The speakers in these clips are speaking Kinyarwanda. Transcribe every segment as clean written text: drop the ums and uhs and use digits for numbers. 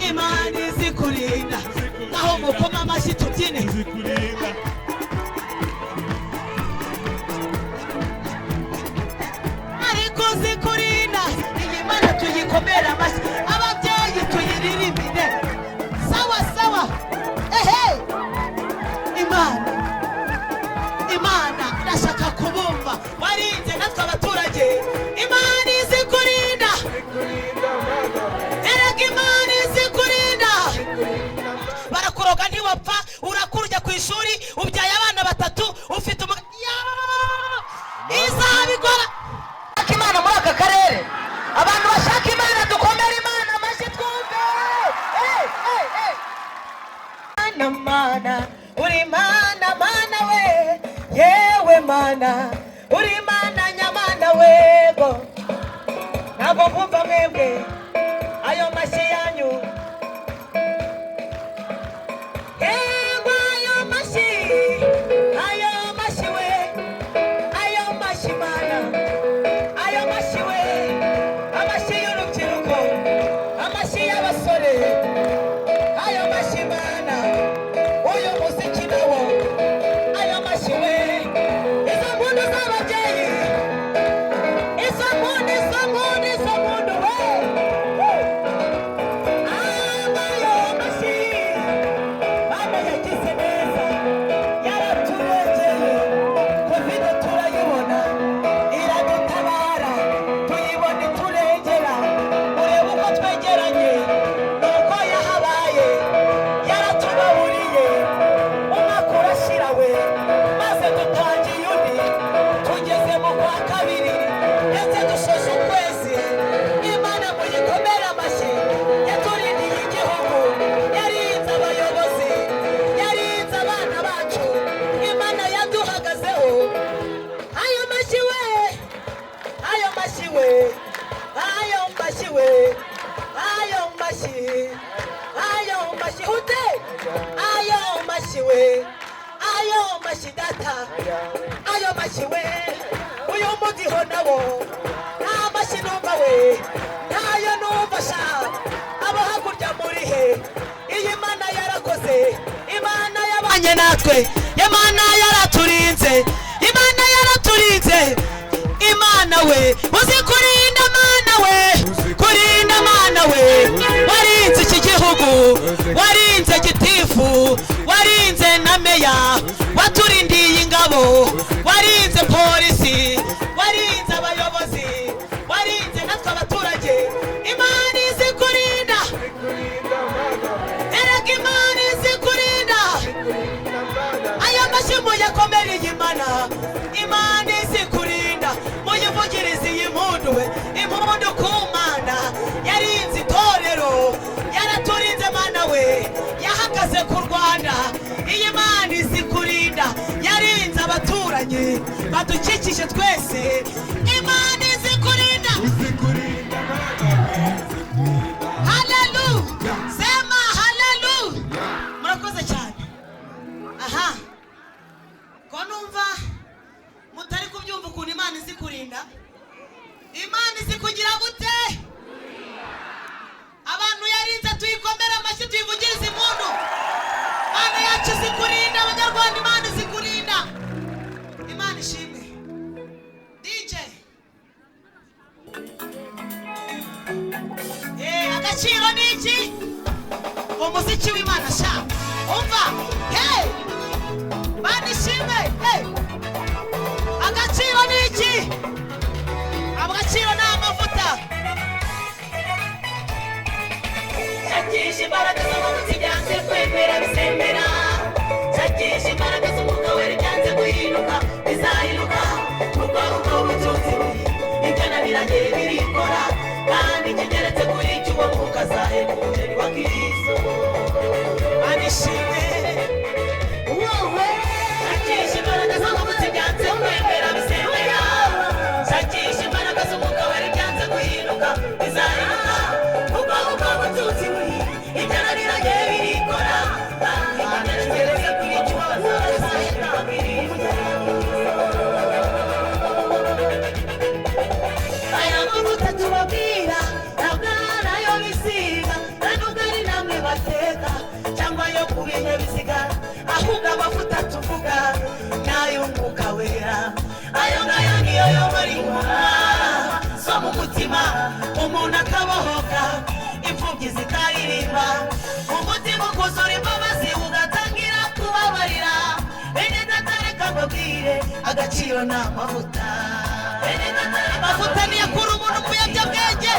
Imana izi kurinda naho mukoma amashyi tubyine ariko zikurinda iyi Mana tuyikomera amashyi ababyeyi tuyiririmbire sawa sawa ehe Imana ndashaka kubumva warinze natwe abaturage Imana izi kurinda erega Imana izi kurinda barakuroga ntiwapfa urakurya ku ishuri ubyaye abana batatu ufite izabikora Imana muri aka karere abantu bashaka Imana dukomere Imana amashyi twumve Mana uri Mana Mana we yewe Mana uri Mana nyamana wego ntabwo mvumva mwebwe ayo mashyi yanyu yewe ayo mashyi we ayo mashyi Mana ayo mashyi we amashyi y'urubyiruko amashyi y'abasore ayo mashyi Mana uyu muziki nawo ayo mashyi we izo mpundu z'ababyeyi izo mpundu we ayo mashyi Mana yagize neza yaraturengeye covid turayibona iradutabara tuyibona iturengera urebe uko twegeranye nuko yahabaye yaratubaburiye umwaka urashira we maze dutangiye undi tugeze mu kwa kabiri ndetse dushoje ukwezi Imana muyikomere amashyi yaturindiye igihugu yarinze abayobozi yarinze abana bacu Imana yaduhagazeho ayo mashyi we ayo mashyi we ayo mashyi we ayo mashyi ayo mashyi hute ayo mashyi we ayo mashyi data ayo mashyi we uyu mudiho nabo nta mashyi numva we ntayo numva sha abo hakurya muri he iyi Mana yarakoze Imana yabanye natwe Imana yaraturinze Imana yaraturinze Imana we uzi kurinda Mana we kurinda Mana we warinze iki gihugu warinze gitifu warinze na meya waturindiye ingabo warinze polisi warinze abayobozi warinze natwe abaturage Imana izi kurinda erega Imana izi kurinda ayo mashyi muyakomere Imana Imana izi kurinda muyivugirize iyi mpundu we impundu ku Mana yarinze itorero yaraturinze Mana we yahagaze ku Rwanda iyi Mana izi kurinda yarinze abaturanyi badukikije twese Imana izi kurinda haleluya sema haleluya murakoze cyane aha ko numva mutari kubyumva ukuntu Imana izi kurinda Imana izi kugira gute abantu yarinze tuyikomera amashyi tuyivugirize impundu Imana yacu izi kurinda abanyarwanda Imana izi kurinda Imana ishimwe Dije agaciro ni iki umuziki w'Imana sha umva hey Imana ishimwe hey agaciro ni iki agaciro ni amavuta shakisha imbaraga z'umubiri byanze kwemera bisembera shakisha imbaraga z'umwuka wera byanze guhinduka bizahinduka kuko ubwo butunzi ibyo nabiranye birikora kandi kigeretse kuri icyo uwo mwuka azahera umugeni wa Kristo Imana ishimwe wowe shakisha imbaraga z'umubiri byanze kwemera bisembera shakisha imbaraga z'umwuka wera byanze guhinduka bizahinduka kuko ubwo butunzi ibyo nabiranye birikora kandi kigeretse kuri icyo uwo mwuka azahera umugeni wa Kristo aya mavuta tubabwira ntabwo ari ayo bisiga kandi ubwo ari amavuta tuvuga n'ay'umwuka wera ayo ngayo niyo yobora inkora zo mu mutima umuntu akabohoka imfubyi zikaririmba umutima ukuzura imbabazi ugatangira kubabarira bene data reka mbabwire agaciro ni amavuta amavuta niyakura umuntu mu biyobyabwenge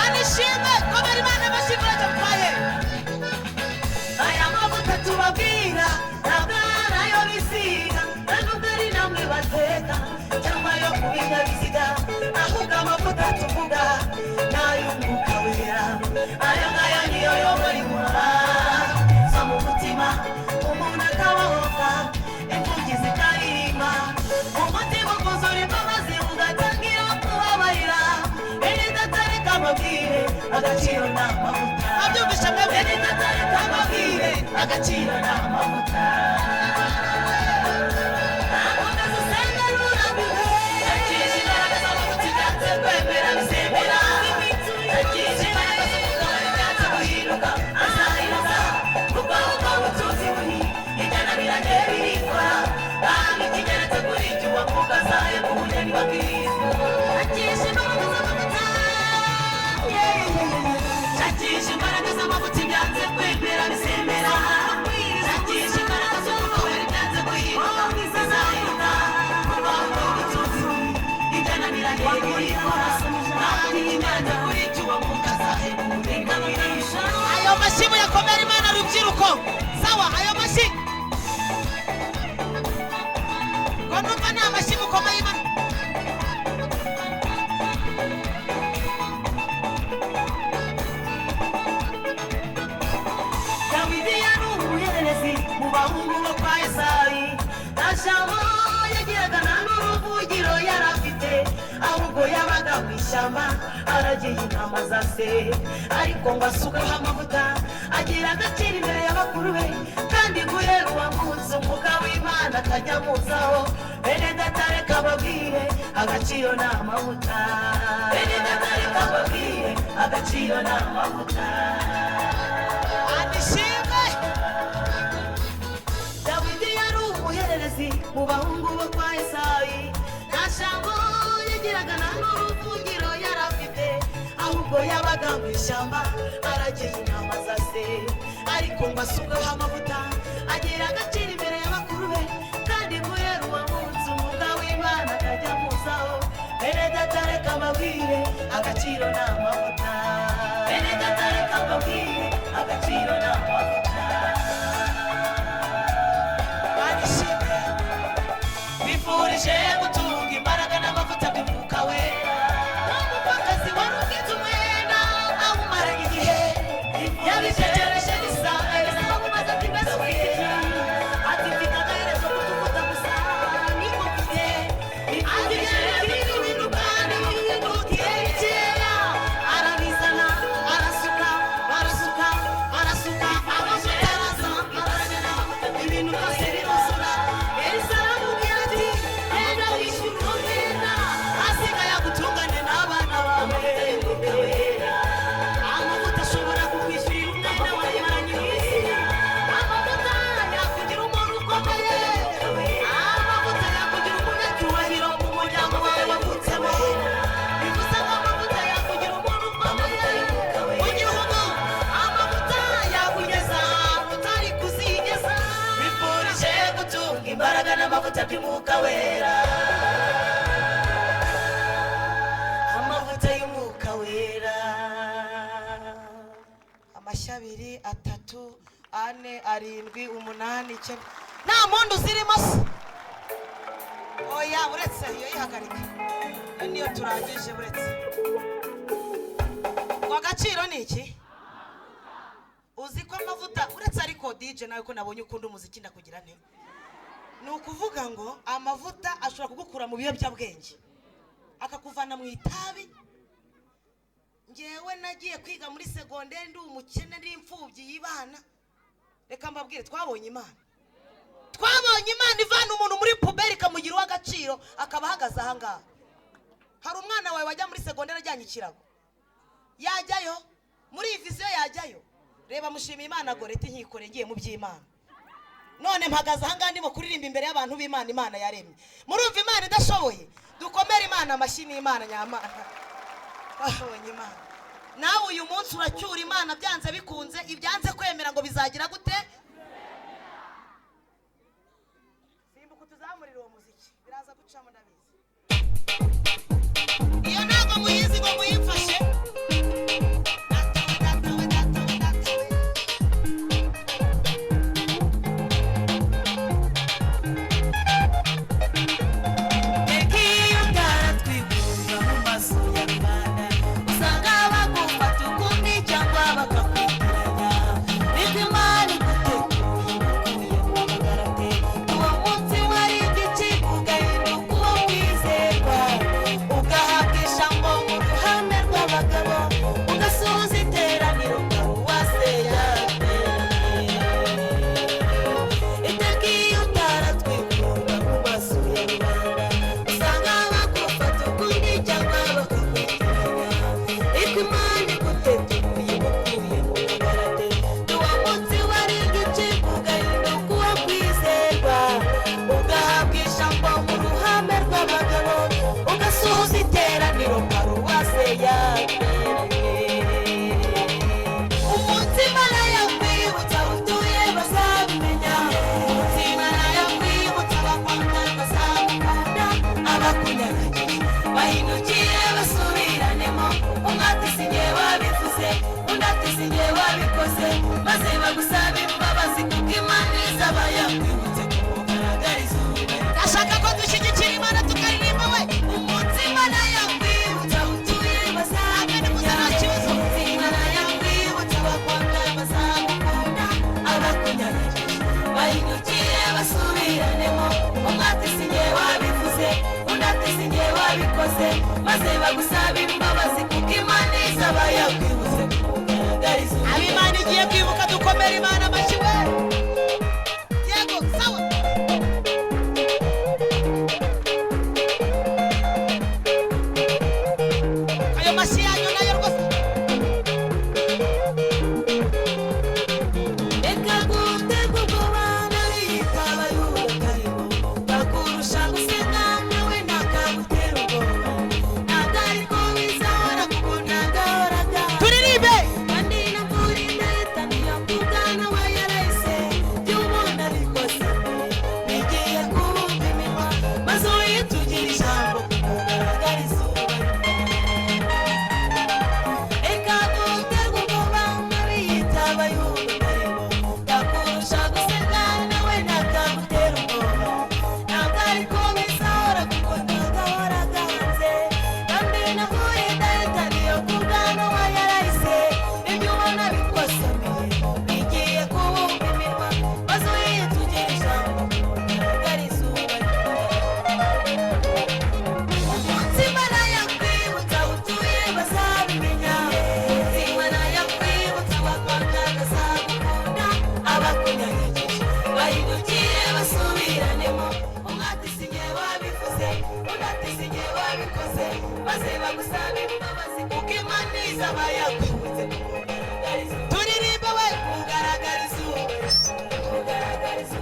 anishime komera Imana amashimwe atwaye aya mavuta tubabwira ntabwo ari ayo bisiga ntabwo ari namwe bateka cyangwa yo ku binyabiziga ahubwo amavuta tuvuga n'ay'umwuka wera ayo ngayo niyo yobora inkora zo mu mutima umuntu akabohoka imfubyi zikaririmba umutima ukuzura imbabazi ugatangira kubabarira bene data reka mbabwire agaciro ni amavuta abyumvisha mwe bene data reka mbabwire agaciro ni amavuta akomeza usenge rurambiwe yakije imbaraga z'amavuta ibyanze kwemera bisembera yakije imbaraga z'umugabo ibyanze guhinduka azahinduka kuko ubwo butunzi buri ijana birane birikora kandi ikigeretse kuri icyo uwavuga azaye mu bugeni wa Kristo yakije imbaraga z'amavuta yakije imbaraga z'amavuta ibyanze kwemera bisembera yakije imbaraga z'umugabo ibyanze guhinduka azahinduka kuko ubwo butunzi buri ijana birane birikora kandi ikigeretse kuri icyo uwavuga azaye mu bugeni wa Kristo ayo mashimwe yakomera Imana rubyiruko sawa ayo mashimwe ko numva nta mashimwe ukomeye Imana Dawidi yari umuhererezi mu bahungu bo kwa Yesayi nta jambo yagiraga nta n'uruvugiro yari afite ahubwo yabaga mu ishyamba aragiye intama za se ariko ngo asukeho amavuta agira agaciro imbere y'abakuru be kandi guhera uwa munsi umwuka w'Imana akajya amuzaho bene data reka mbabwire agaciro ni amavuta bene data reka mbabwire agaciro ni amavuta anishime Dawidi yari umuhererezi mu bahungu bo kwa Yesayi nta jambo yagiraga nta n'uruvugiro yari afite ahubwo yabaga mu ishyamba aragiye intama za se ariko ngo asukeho amavuta agira agaciro imbere y'abakuru be kandi guhera uwo munsi umwuka w'Imana akajya amuzaho bene data reka mbabwire agaciro ni amavuta bene data reka mbabwire agaciro ni amavuta barishimye bifurije gutunga imbaraga n'amavuta by'umwuka wera n'umupfakazi wari ufite umwenda awumaranye igihe yabitegereje risanga maze ati mbese wifite ati mfite agaherezo kutuvuta gusa niko mfite ategereje ibintu kandi ntutire bikeya arabizana arasuka barasuka arasuka amavuta araza aragana ibintu byose biruzura Elisa aramubwira ati genda wishyura umwenda asigaye agutungane n'abana bawe amavuta ashobora kukwishyurira umwenda wayimaranye iminsi amavuta yakugira umuntu ukomeye amavuta yakugira umunyacyubahiro mu muryango wawe wavutsemo bivuze ko amavuta yakugira umuntu ukomeye mu gihugu amavuta yakugeza ahantu utari kuzigeza bifurije gutunga imbaraga n'amavuta by'umwuka wera amavuta y'umwuka wera amashyi abiri atatu ane arindwi umunani icyenda nta mpundu zirimo se oya uretse iyo yihagarika iyo niyo turangije uretse ngo agaciro ni iki uzi ko amavuta uretse ariko Dije nawe ko nabonye ukunda umuziki ndakugira nte ni ukuvuga ngo amavuta ashobora kugukura mu biyobyabwenge akakuvana mu itabi ngewe nagiye kwiga muri segonderi ndi umukene ndi imfubyi y'ibana reka mbabwire twabonye Imana ivana umuntu muri puberi ikamugira uw'agaciro akaba ahagaze aha ngaha hari umwana wawe wajya muri segonderi ajyanye ikirago yajyayo muri iyi visiyo yajyayo reba mushimiye Imana goreti nkikore ngiye mu by'Imana none mpagaze aha ndimo kuririmba imbere y'abantu b'Imana Imana yaremye. Murumva Imana idashoboye? Dukomere Imana amashyi n'Imana nyamana. Bashoboye Imana. Nawe uyu munsi uracyura Imana byanze bikunze, ibyanze kwemera ngo bizagira gute? Simbuka tuzamurira uwo muziki. Biraza gucamo ndabizi. Iyo ntabwo muyizi ngo muyifashe. Abimana igiye kwibuka dukomere Imana amashyi we. Yego sawa. Ayo mashyi yanyu nayo rwose. Reka gute kugobana yitaba y'ubukaribo bakurusha gusenga nawe ntakagutera ubwoba ntabwo ariko bizahora kuko ntagahoraga turirimbe kandi nakuri ndahita ntiyakugana we yarahise by'ubona bikoze bigiye kubumva iminwa maze uyitugira ijambo kugaragariza reka gute kugobana yitaba y'ubukaribo bakurusha gusenga nawe ntakagutera ubwoba ntabwo ariko bizahora kuko ntagahoraga hanze kandi nakuri ndahita ntiyakugana we yarahise ibyo ubona bikosamiye bigiye kubumva iminwa maze uyitugira ijambo kugaragariza umutima nayakwibutsa utuye bazabimenya umutima nayakwibutsa abakwanga bazagukunda abakunyanyagije bahindukiye basubiranemo umwe ati sinjye wabivuze undi ati sinjye wabikoze maze bagusaba imbabazi kuko Imana izaba yakwibutse kugaragariza turirimba we kugaragariza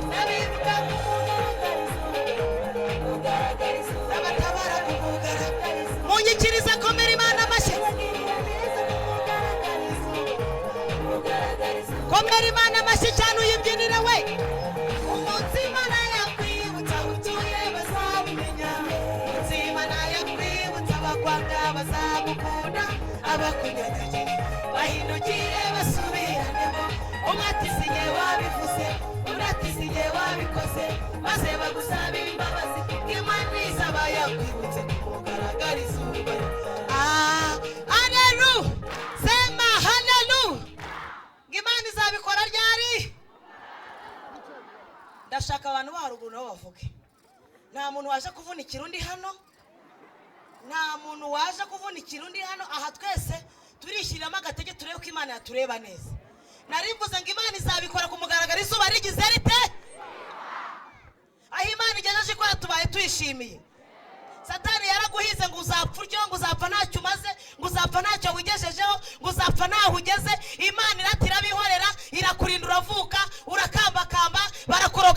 ndabivuga kugaragariza abatabara kugaragariza munyikiriza komera Imana amashyi komera Imana amashyi cyane uyibyinire we umutima nayakwibutsa utuye bazabimenya umutima nayakwibutsa abakwanga bazagukunda abakunyanyagije bahindukiye basubiranemo umwe ati sinjye wabivuze undi ati sinjye wabikoze maze bagusaba imbabazi kuko Imana izaba yakwibutse kugaragariza haleluya sema haleluya Imana izabikora ryari? Ndashaka abantu baharuguru nabo bavuge. Nta muntu waje kuvunikira undi hano. Nta muntu waje kuvunikira undi hano. Aha twese turishyiramo agatege turebe ko Imana yatureba neza. Narimvuze ngo Imana izabikora kumugaragara izuba rigize rite? Aho Imana igejeje ko tubaye tuyishimiye. Satani yaraguhize ngo uzapfa uryo ngo uzapfa ntacyo umaze ngo uzapfa ntacyo wigejejeho ngo uzapfa ntaho ugeze. Imana iratira bihorera irakurinda uravuka urakambakamba barakuroga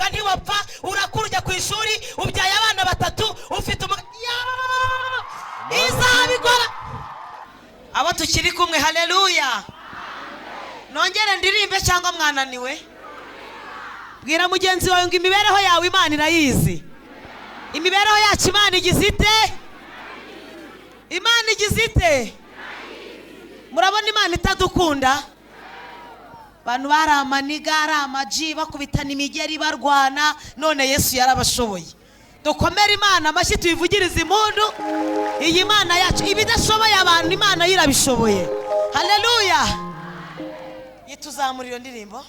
nongere ndirimbe cyangwa mwananiwe? Bwira mugenzi wawe ngo imibereho yawe Imana irayizi. Imibereho yacu Imana igize ite? Imana igize ite? Murabona Imana itadukunda? Abantu bari amaniga, ari amaji, bakubitana imigeri barwana, none Yesu yarabashoboye. Dukomere Imana amashyi tuyivugirize impundu. Iyi Imana yacu ibidashoboye abantu Imana yirabishoboye. Haleluya. Yituzamura iyo ndirimbo.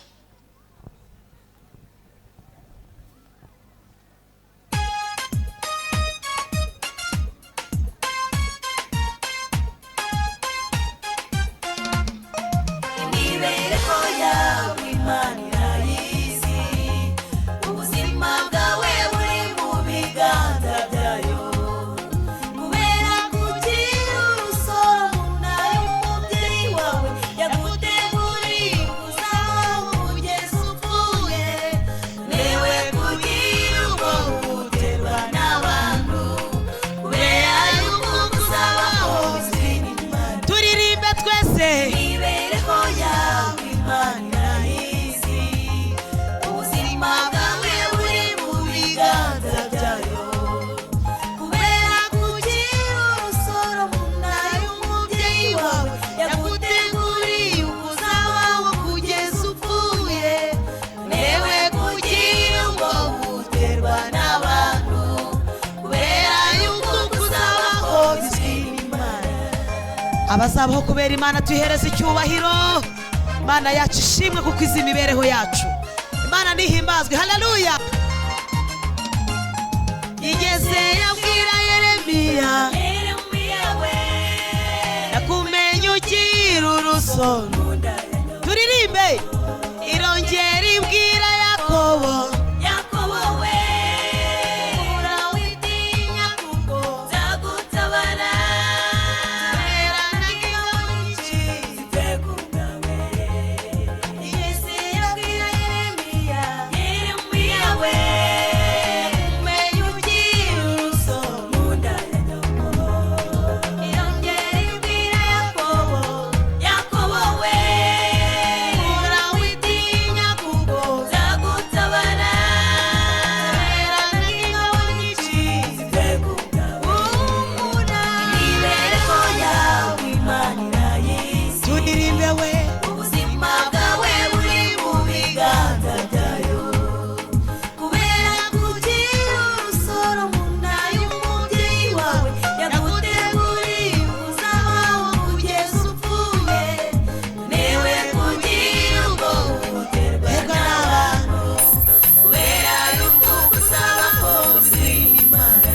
imibereho yawe Imana irayizi, ubuzima bwawe buri mu biganza byayo, kubera kugira urusoro mu nda y'umubyeyi wawe yaguteguriye kuzabaho kugeza upfuye, newe kugira ubwo uterwa n'abantu, kubera yuko kuzabaho bizwi n'Imana. Turirimbe twese. imibereho yawe Imana irayizi, ubuzima bwawe buri mu biganza byayo, kubera kugira urusoro mu nda y'umubyeyi wawe yaguteguriye ukuzabaho kugeza upfuye, newe kugira ngo uterwa n'abantu, kubera yuko kuzabaho bizwi n'Imana. Abazabaho kubera Imana tuyihereze icyubahiro. Imana yacu ishimwe kuko izi imibereho yacu. Imana nihimbazwe. Haleluya. Igeze yabwira Yeremiya, Yeremiya we, nakumenye ugira urusoro. Turirimbe. Irongera ibwira Yakobo, Yakobo we, urawitinya kuko nzagutabara, terana ingabo nyinshi zitekungawe. Igeze yabwira Yeremiya, Yeremiya we, nakumenye ugira urusoro mu nda ya Yakobo. Irongera ibwira Yakobo, Yakobo we, urawitinya kuko nzagutabara, terana ingabo nyinshi zitekungawe. imibereho yawe Imana irayizi, turirimbe we. ubuzima bwawe buri mu biganza byayo, kubera kugira urusoro mu nda y'umubyeyi wawe yaguteguriye kuzabaho kugeza upfuye, newe kugira ubwo uterwa n'abantu, kubera yuko kuzabaho bizwi n'Imana.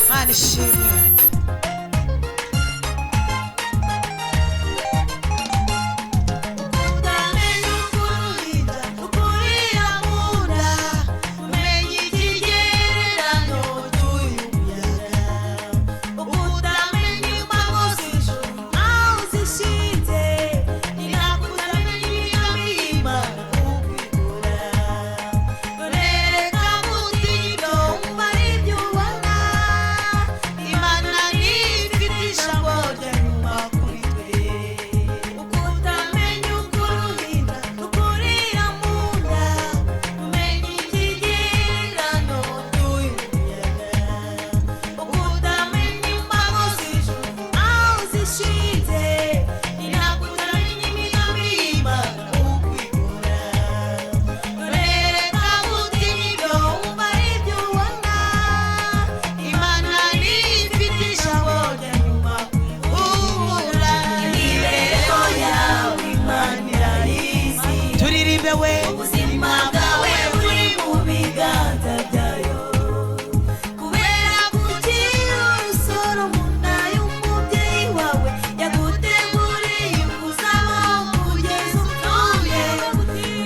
Imana ishimwe. utamenya ukuruhinja ukurira mu nda, umenya ikigereranyo cy'uyu muyaga, utamenya imbago z'ijuru aho zishinze, ni nako utamenya imigambi y'Imana uko ikora. Reka gutinya ibyo wumva ari ibyo ubona, Imana ntifite ijambo rya nyuma kuri twe. utamenya ukuruhinja ukurira mu nda, umenya ikigereranyo cy'uyu muyaga, utamenya imbago z'ijuru aho zishinze, ni nako utamenya imigambi y'Imana uko ikora. Reka gutinya ibyo wumva ari ibyo ubona, Imana ntifite ijambo rya nyuma uhura. imibereho yawe Imana irayizi, Turirimbe we. ubuzima bwawe buri mu biganza byayo, kubera kugira urusoro mu nda y'umubyeyi wawe yaguteguriye kuzabaho kugeza upfuye,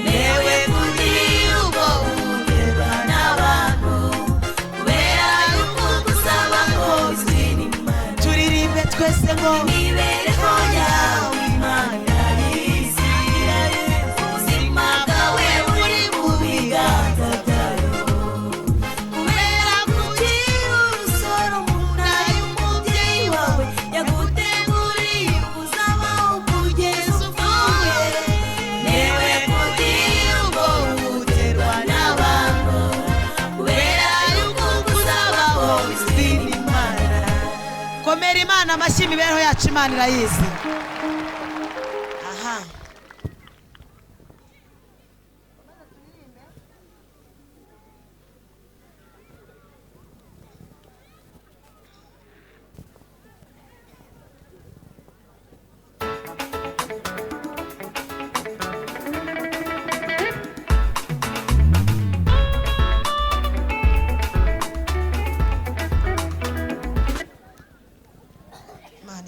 newe kugira ubwo uterwa n'abantu, kubera yuko kuzabaho bizwi n'Imana. Turirimbe twese ngo. imibereho yawe Imana irayizi, ubuzima bwawe buri mu biganza byayo, kubera kugira urusoro mu nda y'umubyeyi wawe yaguteguriye amashyi imibereho yacu Imana irayizi. Aha.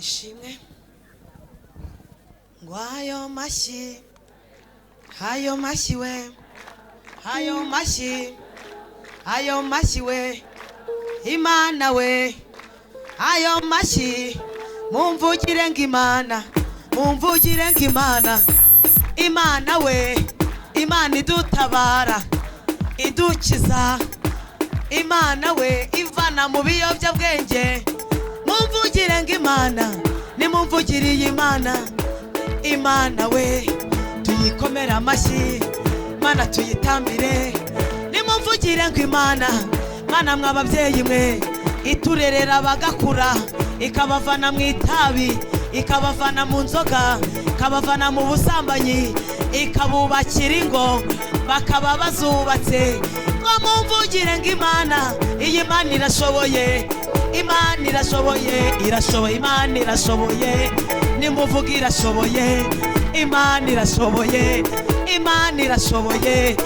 Ishimwe ngo ayo mashyi we, ayo mashyi we, Imana we, ayo mashyi mumvugire ng'Imana, mumvugire ng'Imana, Imana we, Imana idutabara idukiza, Imana we ivana mu biyobyabwenge. Mumvugire ng'Imana, nimumvugiriye Imana, Imana we tuyikomera amashyi, Imana tuyitambire. Nimumvugire ng'Imana, Mana mw'ababyeyi mwe iturerera bagakura, ikabavana mu itabi, ikabavana mu nzoga, ikabavana mu busambanyi, ikabubakira ingo bakaba bazubatse. Ngo mumvugire ng'Imana, iyi Imana irashoboye, Imana irashoboye, irashoboye, Imana irashoboye, nimuvuga irashoboye, Imana irashoboye, Imana irashoboye,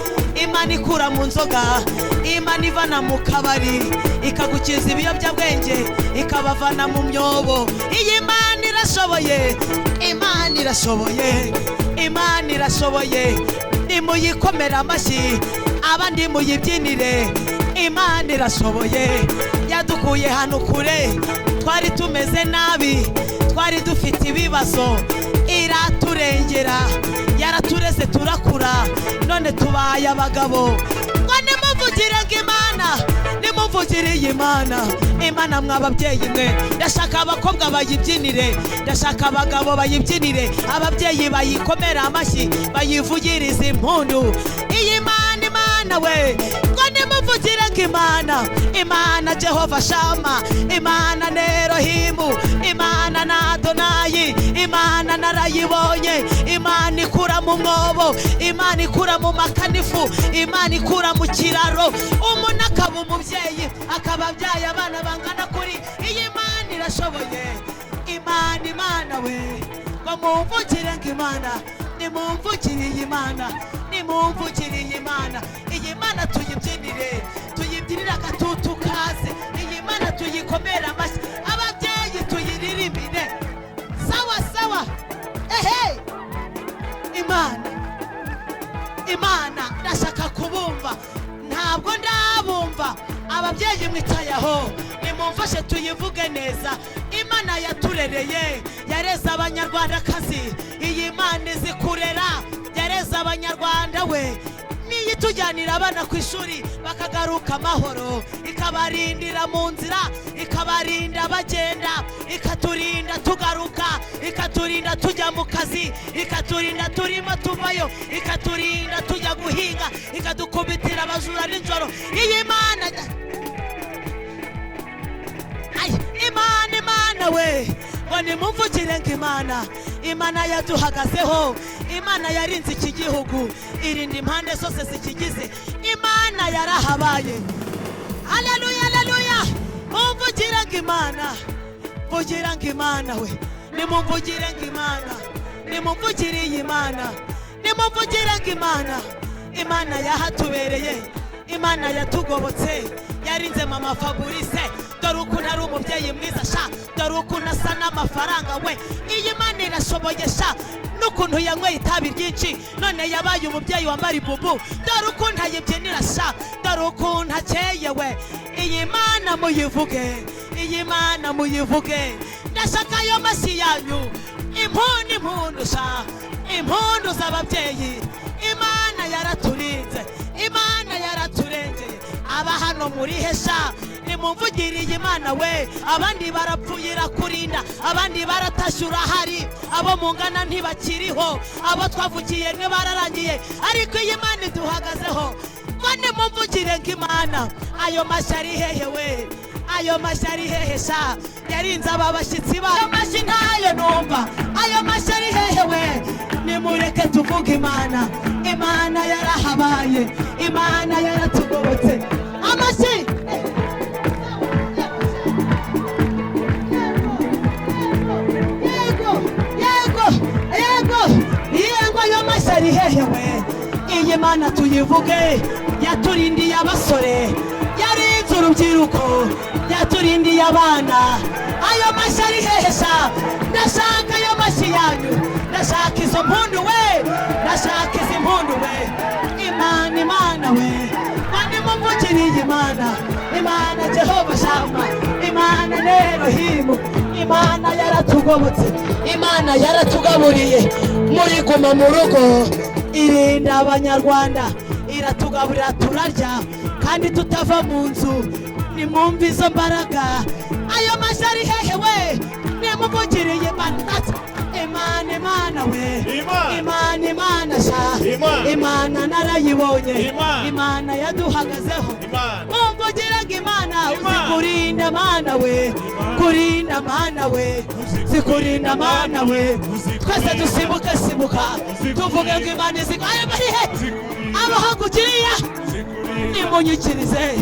Imana ikura mu nzoga, Imana ivana mu kabari, ikagukiza ibiyobyabwenge, ikabavana mu myobo. Iyi Imana irashoboye, Imana irashoboye, Imana irashoboye, nimuyikomera amashyi abandi muyibyinire. Imana irashoboye, yadukuye hano kure, twari tumeze nabi, twari dufite ibibazo, iraturengera, yaratureze turakura, none tubaye abagabo. Ngo nimumvugire ng'Imana, nimumvugiriye Imana, Imana mw'ababyeyi mwe, ndashaka abakobwa bayibyinire, ndashaka abagabo bayibyinire, ababyeyi bayikomera amashyi, bayivugirize impundu. Iyi Imana, Imana we, ngo nimumvugire ng'Imana, Imana Jehova Shama, Imana Nerohimu, Imana na Adonayi, Imana narayibonye, Imana ikura mu mwobo, Imana ikura mu makanifu, Imana ikura mu kiraro, umuntu akaba umubyeyi akaba abyaye abana bangana kuri. Iyi Imana irashoboye, Imana, Imana we, ngo mumvugire ng'Imana, nimumvugiriye Imana, nimumvugiriye Imana. Iyi Imana tuyibyinire, tuyibyinire agatutu kaze, iyi Imana tuyikomera amashyi, ababyeyi tuyiririmbire. Sawa sawa, ehe, Imana, Imana ndashaka kubumva, ntabwo ndabumva. Ababyeyi mwitayaho, nimumfashe tuyivuge neza. Imana yaturereye, yareze abanyarwandakazi, iyi Imana izi kurera, yareze abanyarwanda we, niyo itujyanira abana ku ishuri bakagaruka amahoro, ikabarindira mu nzira, ikabarinda bagenda, ikaturinda tugaruka, ikaturinda tujya mu kazi, ikaturinda turimo tuvayo, ikaturinda tujya guhinga, ikadukubitira abajura nijoro. Iyi Imana, ay, Imana, Imana we, ngo nimumvugire ng'Imana, Imana yaduhagazeho, Imana yarinze iki gihugu, irinda impande zose zikigize, Imana yarahabaye. Haleluya, haleluya, mumvugire ng'Imana, mvugira ng'Imana we, nimumvugire ng'Imana, nimumvugiriye Imana, nimumvugire ng'Imana. Imana yahatubereye, Imana yatugobotse, yarinze mama Fabrice, dore ukuntu ari umubyeyi mwiza sha, dore ukuntu asa n'amafaranga we. Iyi Imana irashoboye sha, n'ukuntu yanyweye itabi ryinshi none yabaye umubyeyi wambara ibubu, dore ukuntu ayibyinira sha, dore ukuntu akeye we. Iyi Imana muyivuge, iyi Imana muyivuge, ndashaka ayo mashyi yanyu, impundu, impundu sha, impundu z'ababyeyi. Imana yaraturinze, Imana yaraturengeye, aba hano muri hesha, nimumvugiriye Imana we. Abandi barapfuye irakurinda, abandi baratashye urahari, abo mungana ntibakiriho, abo twavugiye ntibararangiye, ariko iyi Imana iduhagazeho. Ngo nimumvugire ng'Imana, ayo mashyi ari hehe we, ayo mashyi ari hehe sha yarinze aba bashyitsi ba ayo mashyi ntayo numva ayo mashyi ari hehe we nimureke tuvuge Imana Imana yarahabaye Imana yaratugobotse amashyi yego ayo mashyi ari hehe we iyi Mana tuyivuge yaturindiye abasore yarinze urubyiruko yaturindiye abana ayo mashyi ari hehe sha ndashaka ayo mashyi yanyu ndashaka izo mpundu we ndashaka izi mpundu we Imana we bane mumvugiriye Imana Jehova Shama Imana Elohimu Imana yaratugobotse Imana yaratugaburiye muri guma mu rugo irinda abanyarwanda iratugaburira turarya kandi tutava mu nzu nimwumve izo mbaraga ayo mashyi ari hehe we nimumvugiriye Imana we Imana sha Imana narayibonye Imana yaduhagazeho mumvugiraga Imana uzikurinda Mana we kurinda Mana we zikurinda Mana we twese dusimbuka tuvuge ngo Imana ayo bari he abahagukiriya nimunyikirize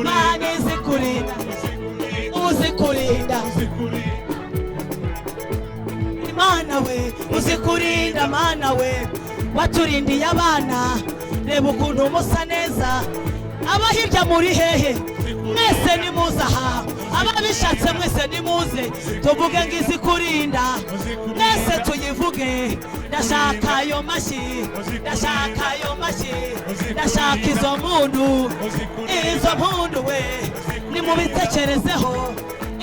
Mana izikurinda uzikurinda Mana we uzikurinda Mana we waturindiye abana reba ukuntu musa neza abahirya muri hehe mwese nimuze aha ababishatse mwese nimuze tuvuge ngo izikurinda mwese tuyivuge ndashaka ayo mashyi ndashaka izo mpundu we nimubitekerezeho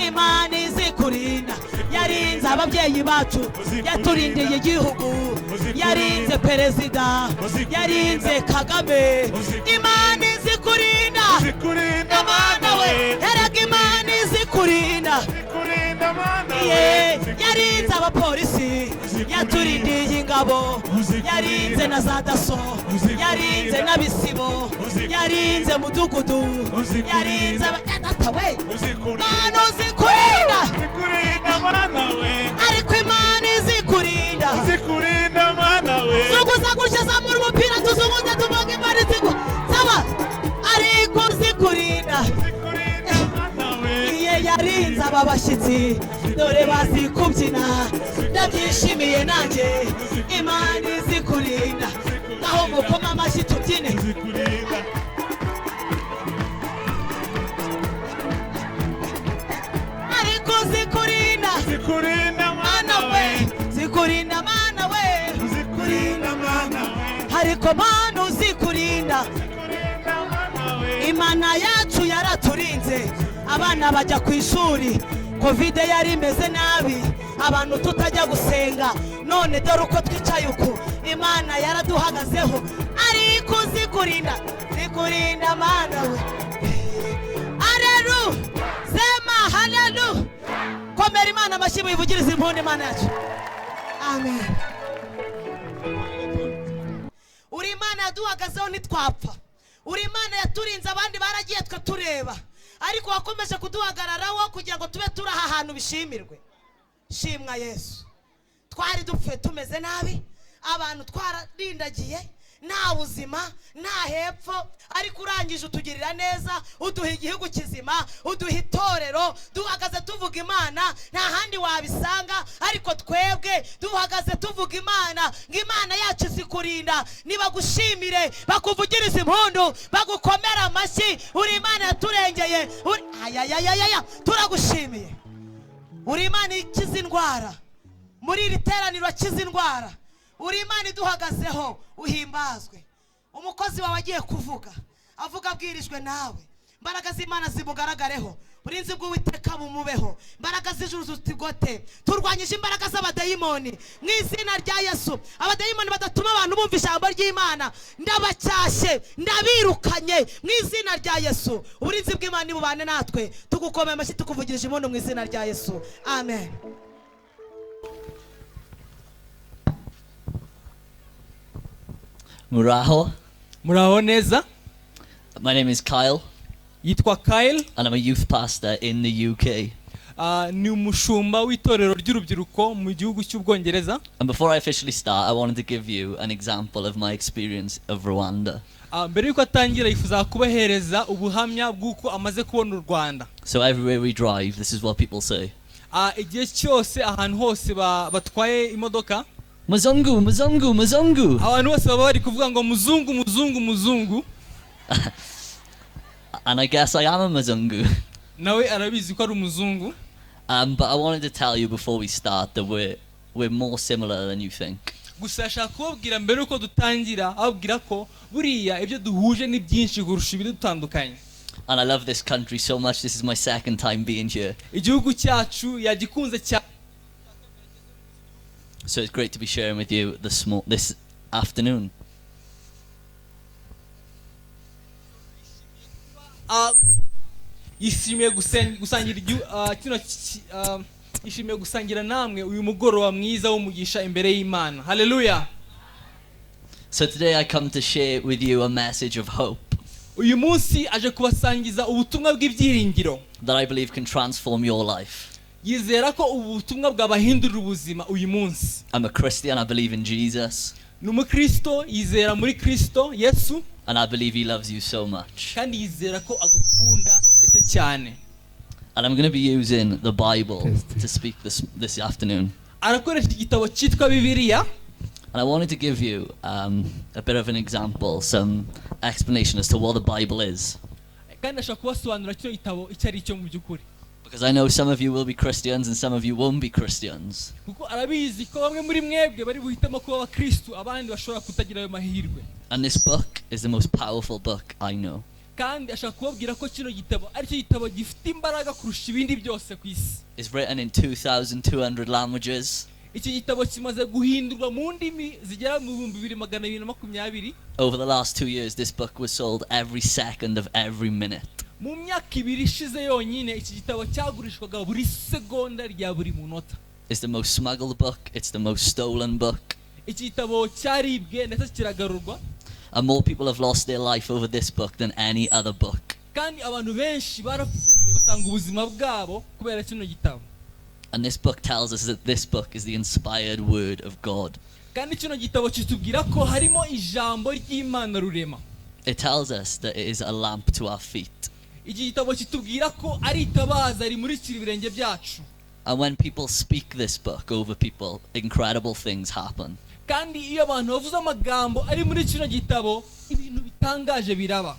Imana izikurinda yarinze ababyeyi bacu yaturindiye igihugu yarinze perezida yarinze Kagame Imana izikurinda Imana we erega Imana izikurinda yarinze abapolisi yaturindiye ingabo yarinze na za daso yarinze n'abisibo yarinze mudugudu yarinze abadata we Imana uzikurinda ariko Imana izikurinda zuguza gutya zamura umupira tuzunguze tuvuge Imana izikurinda saba ariko uzikurinda yarinze aba bashyitsi dore bazi kubyina ndabyishimiye nanjye Imana izikurinda naho mukoma amashyi tubyine ariko zikurinda Mana we zikurinda Mana we ariko Mana uzikurinda Imana yacu yaraturinze abana bajya ku ishuri covid yari imeze nabi abantu tutajya gusenga none dore uko twicaye uku Imana yaraduhagazeho ariko zikurinda Mana we haleluya sema haleluya komera Imana amashyi muyivugirize impundu Imana yacu amen uri Imana yaduhagazeho ntitwapfa uri Imana yaturinze abandi baragiye twe tureba ariko wakomeje kuduhagararaho kugira ngo tube turi aha hantu bishimirwe shimwa Yesu twari dupfe tumeze nabi abantu twararindagiye nta buzima nta hepfo ariko urangije utugirira neza uduha igihugu kizima uduha itorero duhagaze tuvuga Imana nta handi wabisanga ariko twebwe duhagaze tuvuga Imana ngo Imana yacu izikurinda nibagushimire bakuvugiriza impundu bagukomera amashyi uri Imana yaturengeye turagushimiye uri Imana ikiza indwara muri iri teraniro akiza indwara uri Imana iduhagazeho uhimbazwe umukozi wawe agiye kuvuga avuga abwirijwe nawe imbaraga z'Imana zimugaragareho uburinzi bw'Uwiteka bumubeho imbaraga z'ijuru zutigote turwanyije imbaraga z'abadayimoni mu izina rya Yesu abadayimoni badatuma abantu bumva ijambo ry'Imana ndabacyashye ndabirukanye mu izina rya Yesu uburinzi bw'Imana nibubane natwe tugukomeye amashyi tukuvugirije impundu mu izina rya Yesu amen. Muraho. Muraho neza. My name is Kyle. yitwa Kyle. and I'm a youth pastor in the UK. Ni umushumba w'itorero ry'urubyiruko mu gihugu cy'Ubwongereza. And before I officially start, I wanted to give you an example of my experience of Rwanda. Mbere yuko atangira yifuza kubahereza ubuhamya bw'uko amaze kubona u Rwanda. So everywhere we drive, this is what people say. Igihe cyose ahantu hose batwaye imodoka, Muzungu, muzungu, muzungu. abantu bose baba bari kuvuga ngo muzungu, muzungu, muzungu. And I guess I am a muzungu. Nawe arabizi ko ari umuzungu. But I wanted to tell you before we start that we're more similar than you think. Gusa ashaka kubabwira mbere yuko dutangira, ababwira ko buriya ibyo duhuje ni byinshi kurusha ibidutandukanye. And I love this country so much. This is my second time being here. Igihugu cyacu yagikunze cyane. So it's great to be sharing with you this afternoon. Yishimiye gusangira namwe uyu mugoroba mwiza w'umugisha imbere y'Imana. Hallelujah. So today I come to share with you a message of hope Uyu munsi aje kubasangiza ubutumwa bw'ibyiringiro that I believe can transform your life. Yizera ko ubutumwa bwabahindurira ubuzima uyu munsi. I'm a Christian. I believe in Jesus. Ni umukristo, yizera muri Kristo Yesu, And I believe he loves you so much. kandi yizera ko agukunda ndetse cyane. And I'm going to be using the Bible to speak this afternoon. Arakoresha igitabo cyitwa Bibiliya. And I wanted to give you a bit of an example, some explanation as to what the Bible is. Kandi ashaka kubasobanurira kino gitabo icyo ari cyo mu by'ukuri. Because I know some of you will be Christians and some of you won't be Christians. Kuko arabizi ko bamwe muri mwebwe bari buhitamo kuba abakristo, abandi bashobora kutagira ayo mahirwe. And this book is the most powerful book I know. Kandi ashaka kubabwira ko kino gitabo ari cyo gitabo gifite imbaraga kurusha ibindi byose ku isi. It's written in 2,200 languages. Iki gitabo kimaze guhindurwa mu ndimi zigera mu 2220. Over the last 2 years, this book was sold every second of every minute. Mu myaka ibiri ishize yonyine iki gitabo cyagurishwaga buri segonda rya buri munota. It's the most smuggled book. It's the most stolen book. Iki gitabo cyaribwe ndetse kiragarurwa. And more people have lost their life over this book than any other book. Kandi abantu benshi barapfuye batanga ubuzima bwabo kubera kino gitabo. And this book tells us that this book is the inspired word of God. Kandi kino gitabo kitubwira ko harimo ijambo ry'Imana rurema. It tells us that it is a lamp to our feet. Iki gitabo kitubwira ko ari itabaza rimurikira ibirenge byacu. And when people speak this book over people, incredible things happen. Kandi iyo abantu bavuze amagambo ari muri kino gitabo, ibintu bitangaje biraba.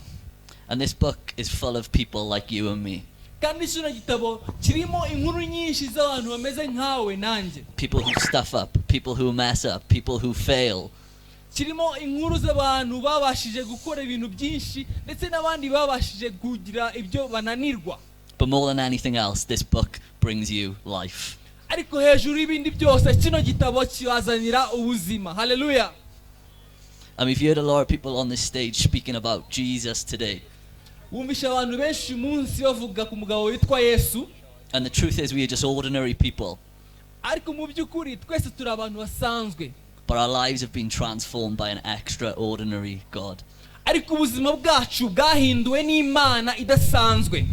And this book is full of people like you and me. Kandi kino gitabo kirimo inkuru nyinshi z'abantu bameze nkawe nanjye. People who stuff up, people who mess up, people who fail. Kirimo inkuru z'abantu babashije gukora ibintu byinshi ndetse n'abandi babashije kugira ibyo bananirwa. But more than anything else, this book brings you life. Ariko hejuru y'ibindi byose kino gitabo kibazanira ubuzima. Hallelujah. You've heard a lot of people on this stage speaking about Jesus today. Wumvisha abantu benshi munsi bavuga ku mugabo witwa Yesu. And the truth is we are just ordinary people. Ariko mu by'ukuri twese turi abantu basanzwe. But our lives have been transformed by an extraordinary God. Ariko ubuzima bwacu bwahinduwe n'Imana idasanzwe.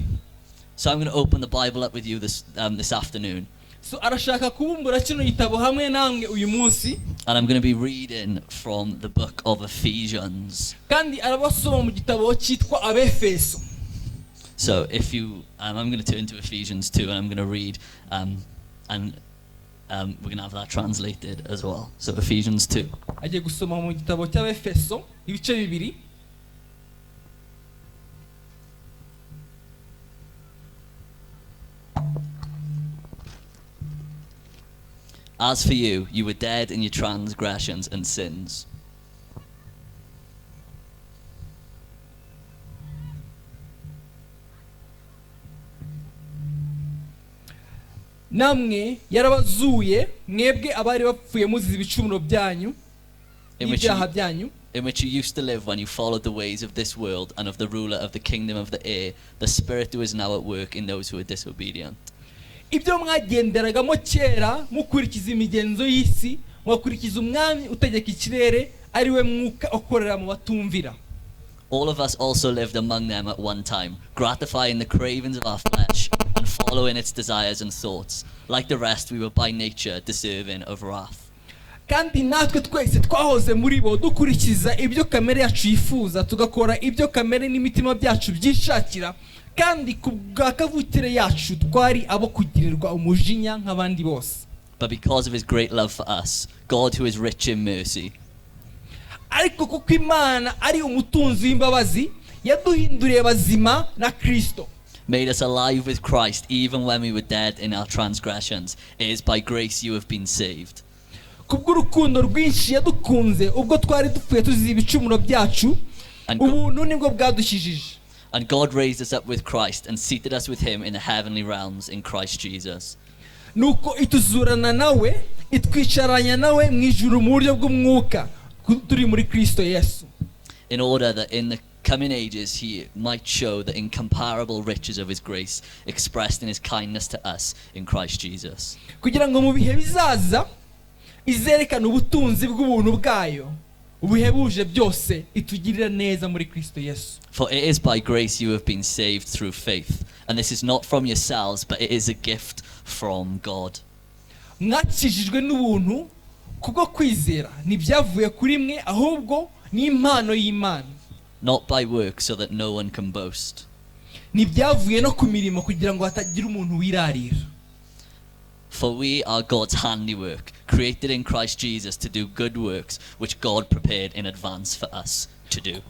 So I'm going to open the Bible up with you this afternoon. So arashaka kubumbura kino gitabo hamwe namwe uyu munsi. And I'm going to be reading from the book of Ephesians. Kandi arabasoma mu gitabo cyitwa Abefeso. So if you, I'm going to turn to Ephesians 2 and I'm going to read, and we're going to have that translated as well. So Ephesians 2. Agiye gusoma mu gitabo cy'Abefeso ibice bibiri. As for you, you were dead in your transgressions and sins. Namwe yarabazuye mwebwe abari bapfuye muzize ibicumuro byanyu n'ibyaha byanyu. In which you used to live when you followed the ways of this world and of the ruler of the kingdom of the air, the spirit who is now at work in those who are disobedient. Ibyo mwagenderagamo kera mukurikiza imigenzo y'isi, mwakurikiza umwami utegeka ikirere ari we mwuka ukorera mu batumvira. All of us also lived among them at one time, gratifying the cravings of our flesh and following its desires and thoughts. Like the rest, we were by nature deserving of wrath. kandi natwe twese twahoze muri bo dukurikiza ibyo kamere yacu yifuza tugakora ibyo kamere n'imitima byacu byishakira kandi ku bwa kavukire yacu twari abo kugirirwa umujinya nk'abandi bose. But because of his great love for us, God, who is rich in mercy, ariko kuko Imana ari umutunzi w'imbabazi yaduhinduriye bazima na Kristo, made us alive with Christ even when we were dead in our transgressions. It is by grace you have been saved. kubw'urukundo rwinshi yadukunze ubwo twari dupfuye tuzize ibicumuro byacu, ubuntu nibwo bwadukijije. And God raised us up with Christ and seated us with him in the heavenly realms in Christ Jesus. Nuko ituzurana nawe itwicaranya nawe mu ijuru mu buryo bw'umwuka turi muri Kristo Yesu, In order that in the coming ages he might show the incomparable riches of his grace expressed in his kindness to us in Christ Jesus. kugira ngo mu bihe bizaza izerekana ubutunzi bw'ubuntu bwayo ubuhebuje byose itugirira neza muri Kristo Yesu. For it is by grace you have been saved through faith, and this is not from yourselves, but it is a gift from God. Mwakijijwe n'ubuntu kubwo kwizera, ntibyavuye kuri mwe ahubwo ni impano y'Imana, Not by works, so that no one can boast. ntibyavuye no ku mirimo kugira ngo hatagira umuntu wirarira. For we are God's handiwork, created in Christ Jesus to do good works, which God prepared in advance for us to do.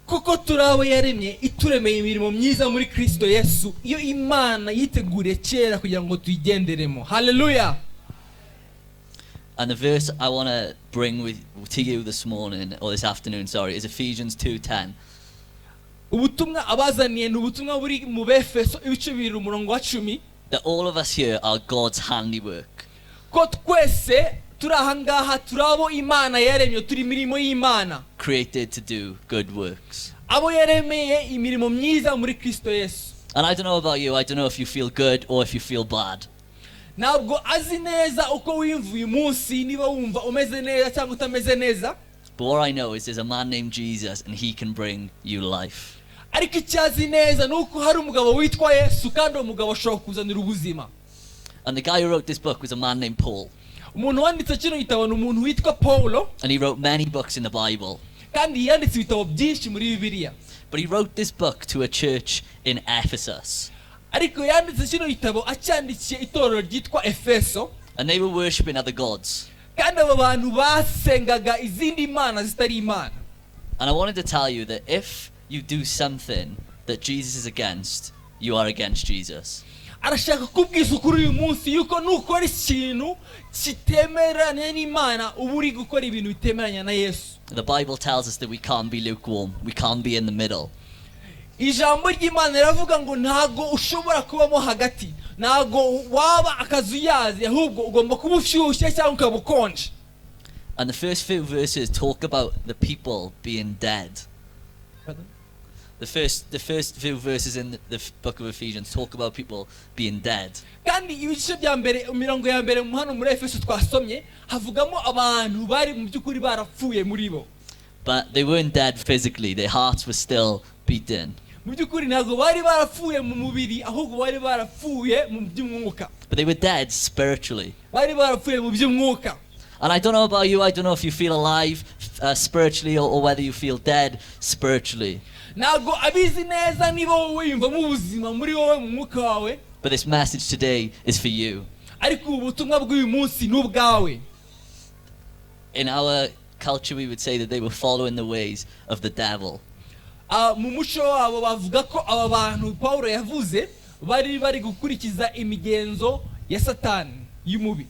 kuko turi abo yaremye ituremeye imirimo myiza muri Kristo Yesu, iyo Imana yiteguriye kera kugira ngo tuyigenderemo. Hallelujah. And the verse I want to bring to you this morning, or this afternoon, sorry, is Ephesians 2:10. Ubutumwa abazaniye ni ubutumwa buri mu Befeso ibice 2:10, That all of us here are God's handiwork, ko twese turi ahangaha turi abo Imana yaremye, turi imirimo y'Imana, created to do good works. abo yaremeye imirimo myiza muri Kristo Yesu. And I don't know about you, I don't know if you feel good or if you feel bad. Ntabwo azi neza uko wimvuye umunsi, niba wumva umeze neza cyangwa utameze neza, But what I know is there's a man named Jesus and he can bring you life. ariko icyazi neza nuko hari umugabo witwa Yesu kandi uwo mugabo ashobora kuzanira ubuzima. And the guy who wrote this book was a man named Paul. Umuntu wanditse kino gitabo ni umuntu witwa Paulo, And he wrote many books in the Bible. kandi yanditse ibitabo byinshi muri Bibiliya. But he wrote this book to a church in Ephesus. Ariko yanditse kino gitabo acyandikiye itorero ryitwa Efeso, And they were worshipping other gods. kandi abo bantu basengaga izindi mana zitari Imana. And I wanted to tell you that if you do something that Jesus is against, you are against Jesus. Arashaka kubwiza ukuri uyu munsi yuko nukora ikintu kitemeranya n'Imana uba uri gukora ibintu bitemeranya na Yesu. The Bible tells us that we can't be lukewarm. We can't be in the middle. Ijambo ry'Imana riravuga ngo ntago ushobora kubamo hagati, ntago waba akazuyazi, ahubwo ugomba kuba ushyushye cyangwa ukaba ukonje. And the first few verses talk about the people being dead. The first few verses in the book of Ephesians talk about people being dead. Kandi ibice bya mbere, imirongo ya mbere mu hano muri Efeso twasomye havugamo abantu bari mu by'ukuri barapfuye muri bo. But they weren't dead physically. Their hearts were still beating. Mu by'ukuri ntago bari barapfuye mu mubiri, ahubwo bari barapfuye mu by'umwuka. But they were dead spiritually. Bari barapfuye mu by'umwuka. And I don't know about you. I don't know if you feel alive spiritually or whether you feel dead spiritually. Ntago abizi neza niba wowe yumvamo ubuzima muri wowe mu mwuka wawe. But this message today is for you. Ariko ubutumwa bw'uyu munsi ni ubwawe. In our culture, we would say that they were following the ways of the devil. Mu muco wabo bavuga ko aba bantu Paulo yavuze bari gukurikiza imigenzo ya Satani y'umubi.